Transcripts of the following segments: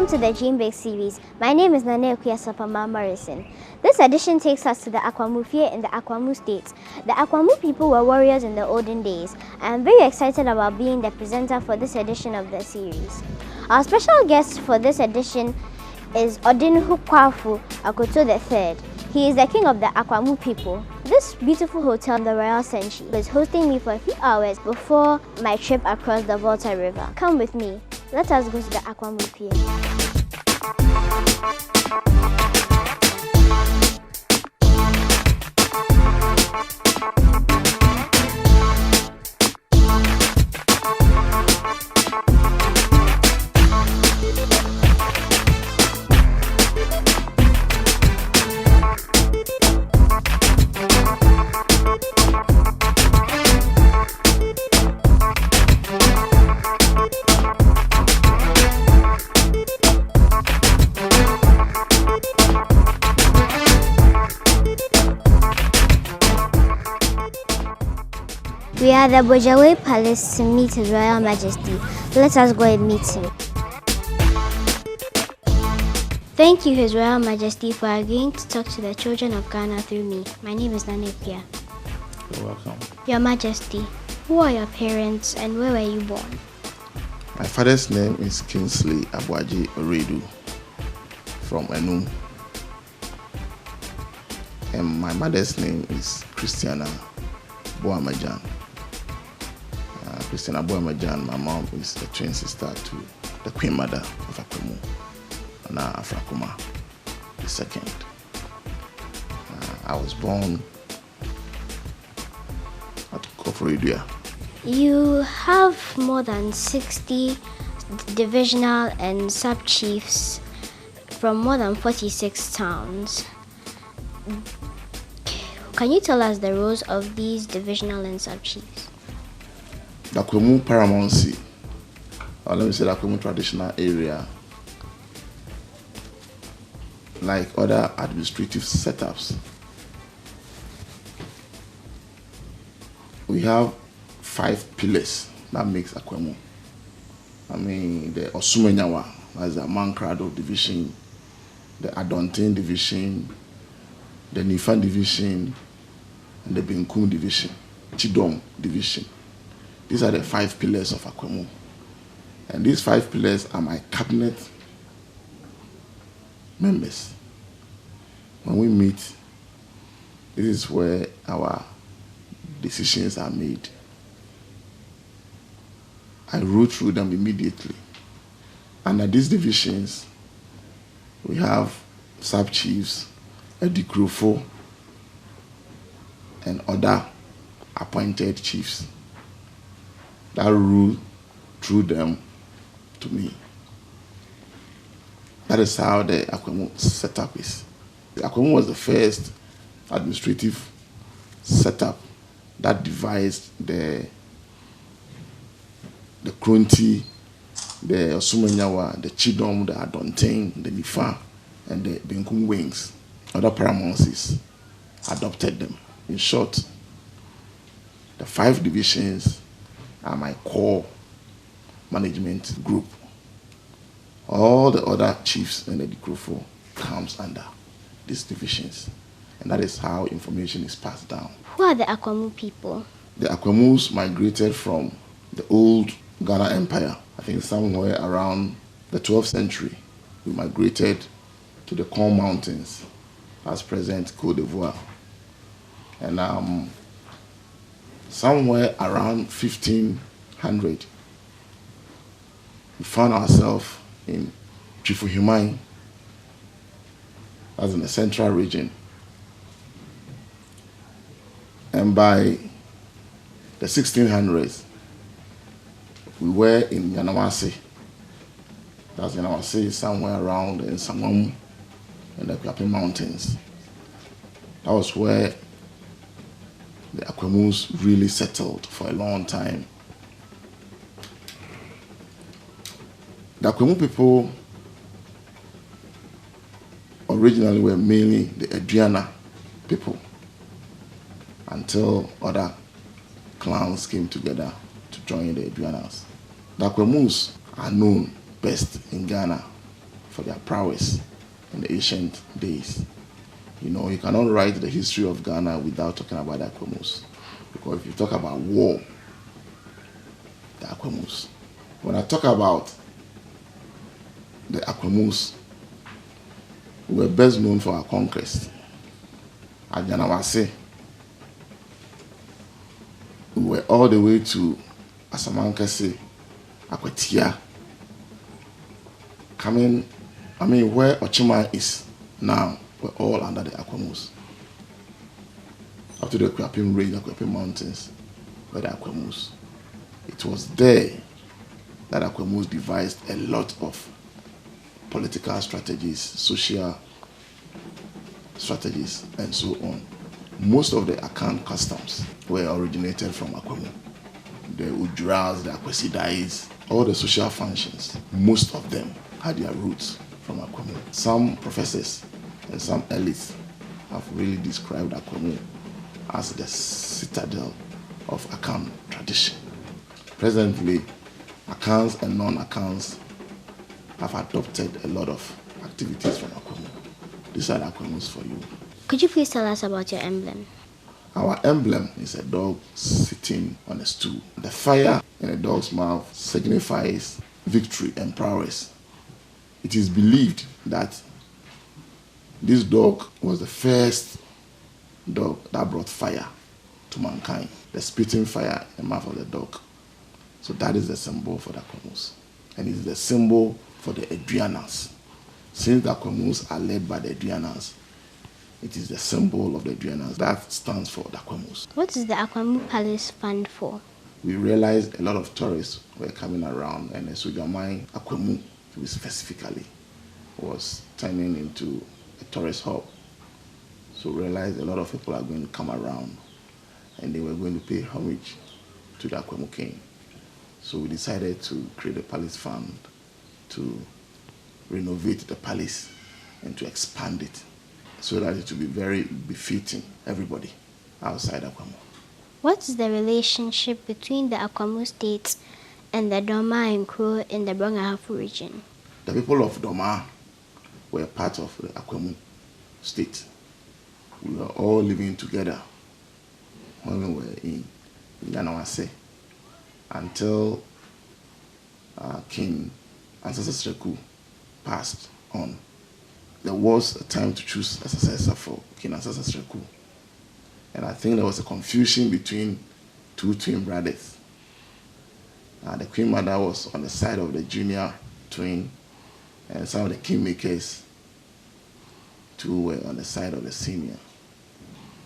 Welcome to the Dream Big series. My name is Nane Okuyasapama Morrison. This edition takes us to the Akwamuhene in the Akwamu state. The Akwamu people were warriors in the olden days. I am very excited about being the presenter for this edition of the series. Our special guest for this edition is Odin Hukwafu Akoto III. He is the king of the Akwamu people. This beautiful hotel, the Royal Century, is hosting me for a few hours before my trip across the Volta River. Come with me. Let us go to the Akwamuhene. We are at the Bojawe Palace to meet His Royal Majesty. Let us go and meet him. Thank you, His Royal Majesty, for agreeing to talk to the children of Ghana through me. My name is Nanepia. You're welcome. Your Majesty, who are your parents and where were you born? My father's name is Kingsley Abuaji Oredu from Enum. And my mother's name is Christiana Boamajan. Christiana Boamajan, my mom, is the twin sister to the Queen Mother of Akwamu, Nana Afrakuma II. I was born at Koforidua. You have more than 60 divisional and sub-chiefs from more than 46 towns. Can you tell us the roles of these divisional and sub-chiefs? The Akwamu paramountcy, or let me say the Akwamu traditional area, like other administrative setups, we have 5 pillars that makes Akwamu. I mean, the Osumenyawa, that's the Mankrado division, the Adontin division, the Nifan division, and the Benkum division, Chidom division. These are the 5 pillars of Akwamu. And these 5 pillars are my cabinet members. When we meet, this is where our decisions are made. I rule through them immediately. Under these divisions, we have sub-chiefs, Edikrofo, and other appointed chiefs that rule through them to me. That is how the Akwamu setup is. The Akwamu was the first administrative setup that devised the Kronti, the Osumenyawa, the Chidom, the Adontin, the Nifa, and the Benkum wings. Other paramouncies adopted them. In short, the 5 divisions are my core management group. All the other chiefs and the Dikrofo comes under these divisions. And that is how information is passed down. Who are the Akwamu people? The Akwamus migrated from the old Ghana Empire. I think somewhere around the 12th century, we migrated to the Corn Mountains, as present Côte d'Ivoire. And somewhere around 1500, we found ourselves in Chifuhimai, as in the central region. And by the 1600s, we were in Yanawase. That's Yanawase, somewhere around in Samom and the Kwapi Mountains. That was where the Akwamus really settled for a long time. The Akwamu people originally were mainly the Aduana people until other clans came together to join the Aduanas. The Akwamus are known best in Ghana for their prowess in the ancient days. You know, you cannot write the history of Ghana without talking about the Akwamus. Because if you talk about war, the Akwamus. When I talk about the Akwamus, we were best known for our conquest. At Janawase, we were all the way to Asamankase, Akwatia, where Ochima is now, we're all under the Akwamus. Up to the Akwapim Range, Akwapim Mountains, where the Akwamus. It was there that Akwamus devised a lot of political strategies, social strategies, and so on. Most of the Akan customs were originated from Akwamu. The Ujuras, the Akwasidais, all the social functions, most of them had their roots from Akwamu. Some professors and some elites have really described Akwamu as the citadel of Akan tradition. Presently, Akans and non-Akans have adopted a lot of activities from Akwamu. These are the Akwamus for you. Could you please tell us about your emblem? Our emblem is a dog sitting on a stool. The fire in a dog's mouth signifies victory and prowess. It is believed that this dog was the first dog that brought fire to mankind. The spitting fire in the mouth of the dog. So that is the symbol for the Akwamus. And it's the symbol for the Adrianas. Since the Akwamus are led by the Adrianas, it is the symbol of the Adrianas that stands for the Akwamus. What is the Akwamu Palace Fund for? We realized a lot of tourists were coming around, and the Sugamai Akwamu, specifically, was turning into a tourist hub. So we realized a lot of people are going to come around, and they were going to pay homage to the Akwamu King. So we decided to create a palace fund to renovate the palace and to expand it so that it will be very befitting everybody outside Akwamu. What is the relationship between the Akwamu states and the Doma and Kro in the Brong-Ahafo region? The people of Doma were part of the Akwamu state. We were all living together when we were in Yanawase until King Ansasa passed on. There was a time to choose a successor for King Ansasa. And I think there was a confusion between two twin brothers. The Queen Mother was on the side of the junior twin, and some of the kingmakers too were on the side of the senior.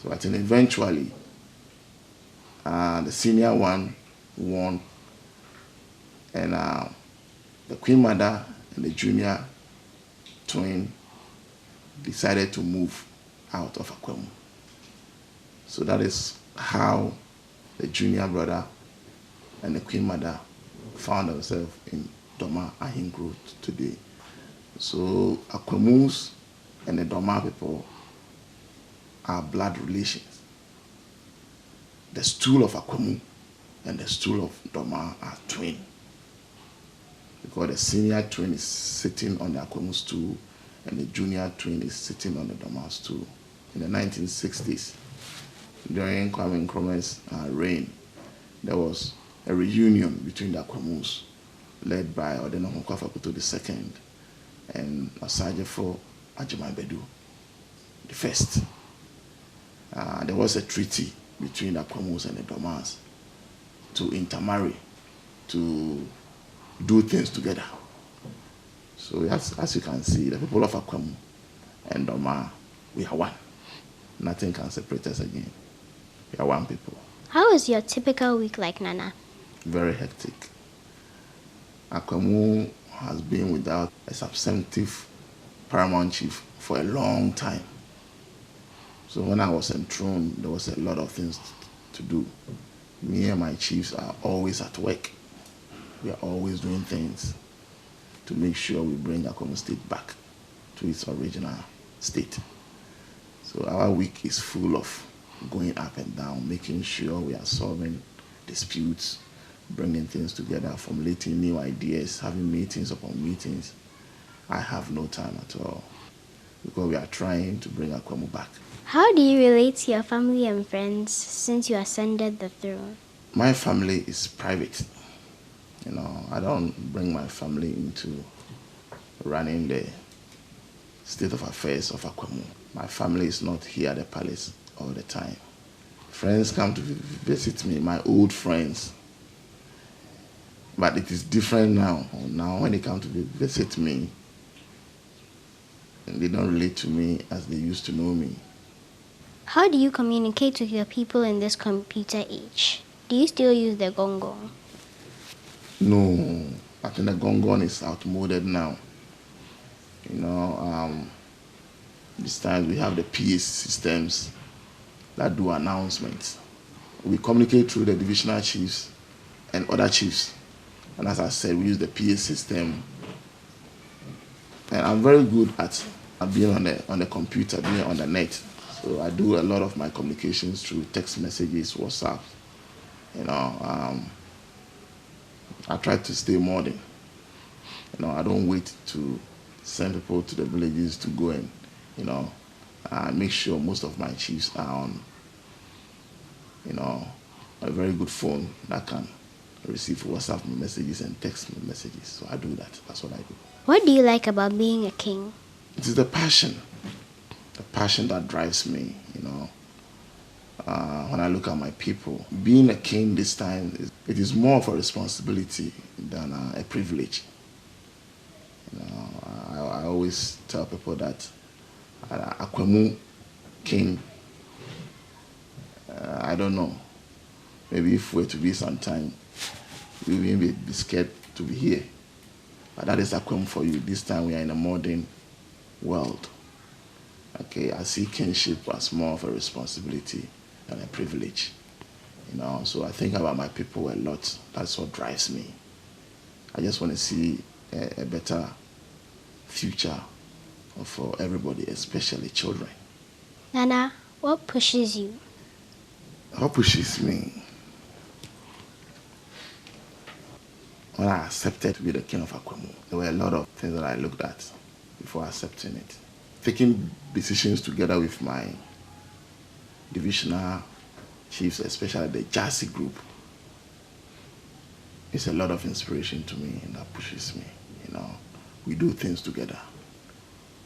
So I think eventually the senior one won, and the Queen Mother and the junior twin decided to move out of Akwamu. So that is how the junior brother and the Queen Mother found themselves in Doma Ahingro today. So Akwamus and the Doma people are blood relations. The stool of Akwamu and the stool of Doma are twin. Because the senior twin is sitting on the Akwamu stool and the junior twin is sitting on the Doma stool. In the 1960s, during Kwame Nkrumah's reign, there was a reunion between the Akwamus, led by Odeno Nkofa-Kuto II and Osajefo Ajimabedu the first. There was a treaty between the Akwamus and the Domas to intermarry, to do things together. So as you can see, the people of Akwamu and Doma, we are one. Nothing can separate us again. We are one people. How is your typical week like, Nana? Very hectic. Akwamu has been without a substantive paramount chief for a long time. So when I was enthroned, there was a lot of things to do. Me and my chiefs are always at work. We are always doing things to make sure we bring Akwamu State back to its original state. So our week is full of going up and down, making sure we are solving disputes, bringing things together, formulating new ideas, having meetings upon meetings, I have no time at all because we are trying to bring Akwamu back. How do you relate to your family and friends since you ascended the throne? My family is private. I don't bring my family into running the state of affairs of Akwamu. My family is not here at the palace all the time. Friends come to visit me, my old friends. But it is different now. Now when they come to visit me, they don't relate to me as they used to know me. How do you communicate with your people in this computer age? Do you still use the gong? No, I think the gong is outmoded now. This time we have the PA systems that do announcements. We communicate through the divisional chiefs and other chiefs. And as I said, we use the PA system. And I'm very good at being on the computer, being on the net. So I do a lot of my communications through text messages, WhatsApp. I try to stay modern. I don't wait to send people to the villages to go and, make sure most of my chiefs are on, a very good phone that can receive WhatsApp messages and text messages. So I do that. That's what I do. What do you like about being a king? It is the passion that drives me, when I look at my people. Being a king this time, it is more of a responsibility than a privilege. I always tell people that Akwamu king, I don't know, maybe if we're to be sometime, we will be scared to be here. But that is Akwamu for you. This time we are in a modern world. Okay, I see kingship as more of a responsibility than a privilege. So I think about my people a lot. That's what drives me. I just want to see a better future for everybody, especially children. Nana, what pushes you? What pushes me? When I accepted to be the king of Akwamu, there were a lot of things that I looked at before accepting it. Taking decisions together with my divisional chiefs, especially the Jasi group, it's a lot of inspiration to me and that pushes me. We do things together.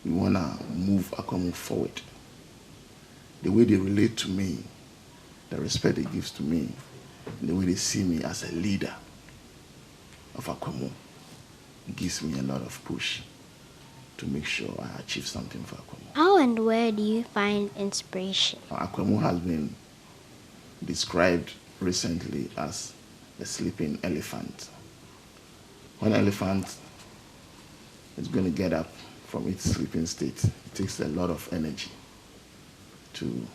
We want to move Akwamu forward. The way they relate to me, the respect they give to me, and the way they see me as a leader of Akwamu, gives me a lot of push to make sure I achieve something for Akwamu. How and where do you find inspiration? Akwamu has been described recently as the sleeping elephant. When an elephant is going to get up from its sleeping state, it takes a lot of energy to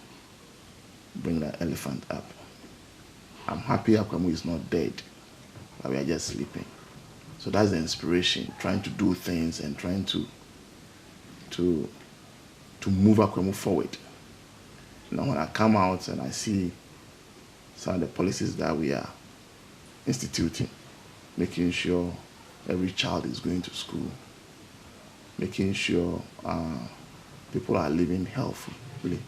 bring that elephant up. I'm happy Akwamu is not dead, but we are just sleeping. So that's the inspiration, trying to do things and trying to move Akwamu forward. When I come out and I see some of the policies that we are instituting, making sure every child is going to school, making sure people are living healthily.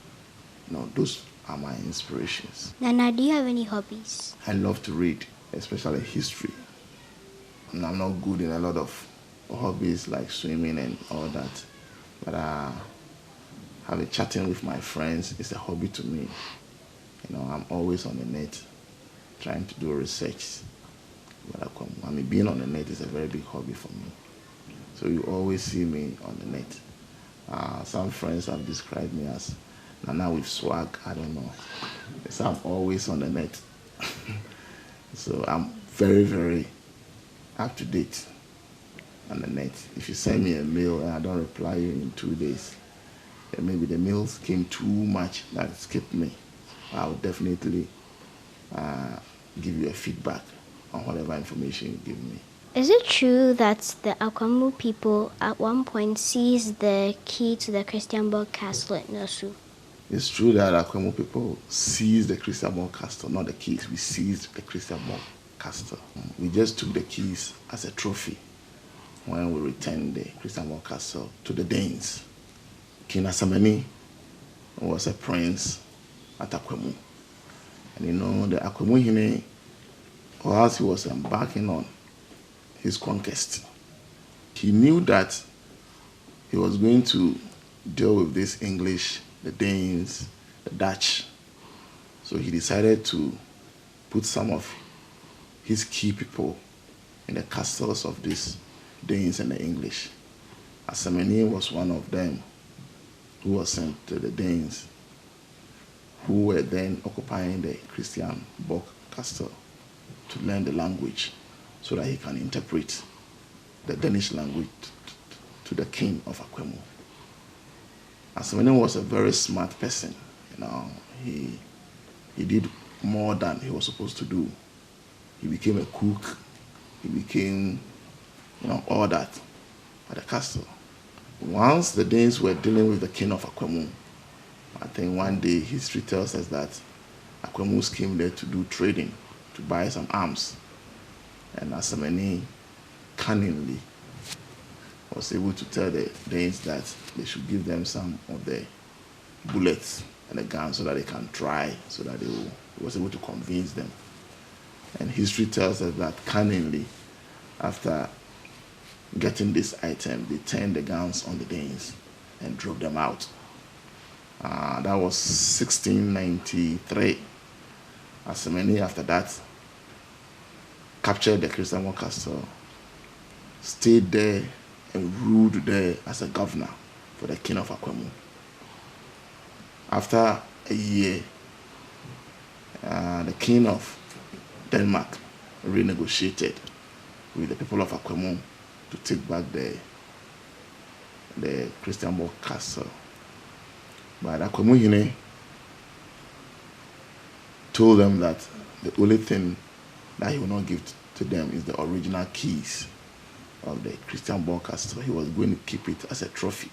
Those are my inspirations. Nana, do you have any hobbies? I love to read, especially history. And I'm not good in a lot of hobbies like swimming and all that. But having chatting with my friends is a hobby to me. I'm always on the net trying to do research. But being on the net is a very big hobby for me. So you always see me on the net. Some friends have described me as Nana with swag. I don't know. So I'm always on the net. So I'm very, very up to date on the net. If you send me a mail and I don't reply you in 2 days, then maybe the mails came too much that it skipped me. I'll definitely give you a feedback on whatever information you give me. Is it true that the Akwamu people at one point seized the key to the Christian-Borg castle at Nosu? It's true that Akwamu people seized the Christian-Borg castle, not the keys. We seized the Christian-Borg castle. We just took the keys as a trophy when we returned the Christian castle to the Danes. King Asamani was a prince at Akwamu. And the Akwamuhene, whilst he was embarking on his conquest, he knew that he was going to deal with this English, the Danes, the Dutch. So he decided to put some of his key people in the castles of these Danes and the English. Asamani was one of them who was sent to the Danes, who were then occupying the Christian Borg castle to learn the language so that he can interpret the Danish language to the king of Akwamu. Asamani was a very smart person. He did more than he was supposed to do. He became a cook. He became, all that at the castle. Once the Danes were dealing with the king of Akwamu, I think one day history tells us that Akwamus came there to do trading, to buy some arms. And Asamani cunningly was able to tell the Danes that they should give them some of the bullets and the guns so that they can try, so that he was able to convince them. And history tells us that cunningly, after getting this item, they turned the guns on the Danes and drove them out. That was 1693. Asamani, after that, captured the Christian castle, stayed there and ruled there as a governor for the king of Akwamu. After a year, the king of Denmark renegotiated with the people of Akwamu to take back the Christian Borg castle. But Akwamuhene told them that the only thing that he will not give to them is the original keys of the Christian Borg castle. He was going to keep it as a trophy.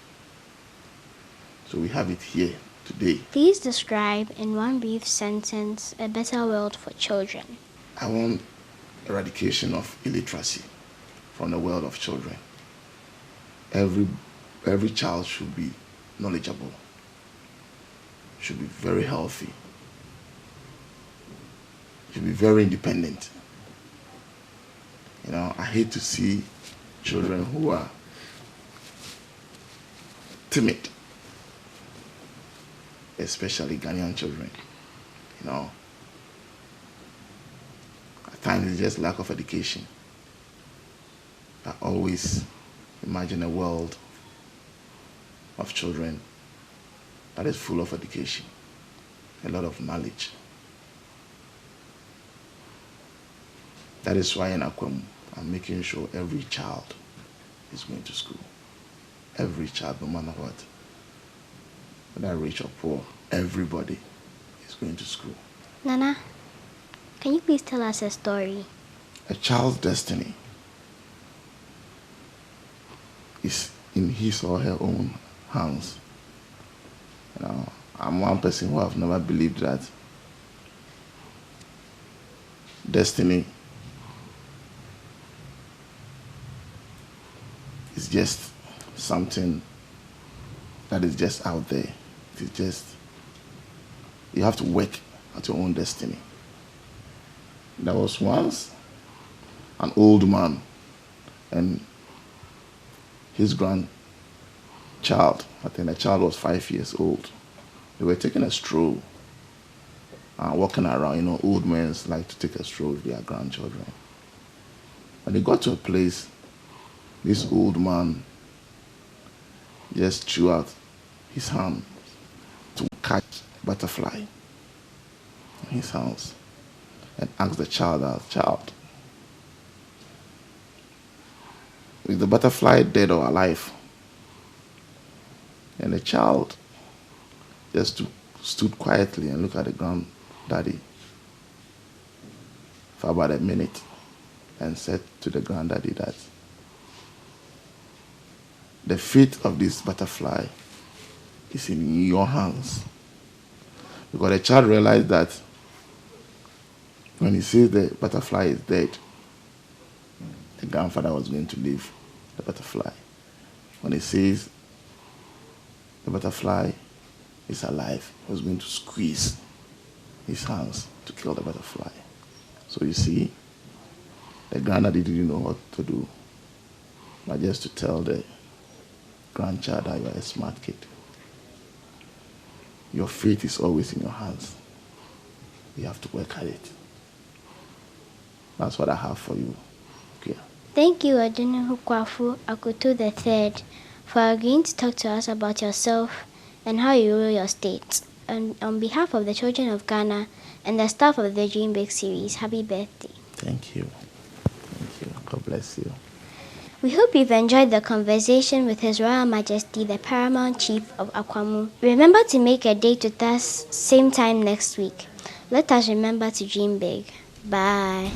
So we have it here today. Please describe in one brief sentence a better world for children. I want eradication of illiteracy from the world of children. Every child should be knowledgeable, should be very healthy, should be very independent. I hate to see children who are timid, especially Ghanaian children. At times it's just lack of education. I always imagine a world of children that is full of education, a lot of knowledge. That is why in Akwamu, I'm making sure every child is going to school. Every child, no matter what, whether rich or poor, everybody is going to school. Nana, can you please tell us a story? A child's destiny is in his or her own hands. I'm one person who have never believed that destiny is just something that is just out there. It is just, you have to work at your own destiny. There was once an old man and his grandchild, I think the child was 5 years old. They were taking a stroll, walking around. Old men like to take a stroll with their grandchildren. When they got to a place, this old man just threw out his hand to catch a butterfly in his hands and asked the child out, "Child, is the butterfly dead or alive?" And the child just stood quietly and looked at the granddaddy for about a minute and said to the granddaddy that the fate of this butterfly is in your hands. Because the child realized that when he says the butterfly is dead, the grandfather was going to leave the butterfly. When it says the butterfly is alive, he was going to squeeze his hands to kill the butterfly. So you see, the granddaddy didn't know what to do, but just to tell the grandchild that you are a smart kid. Your fate is always in your hands. You have to work at it. That's what I have for you. Okay. Thank you, Adunu Kwafu Akutu III, for agreeing to talk to us about yourself and how you rule your state. And on behalf of the children of Ghana and the staff of the Dream Big series, happy birthday. Thank you. Thank you. God bless you. We hope you've enjoyed the conversation with His Royal Majesty, the Paramount Chief of Akwamu. Remember to make a date with us same time next week. Let us remember to dream big. Bye.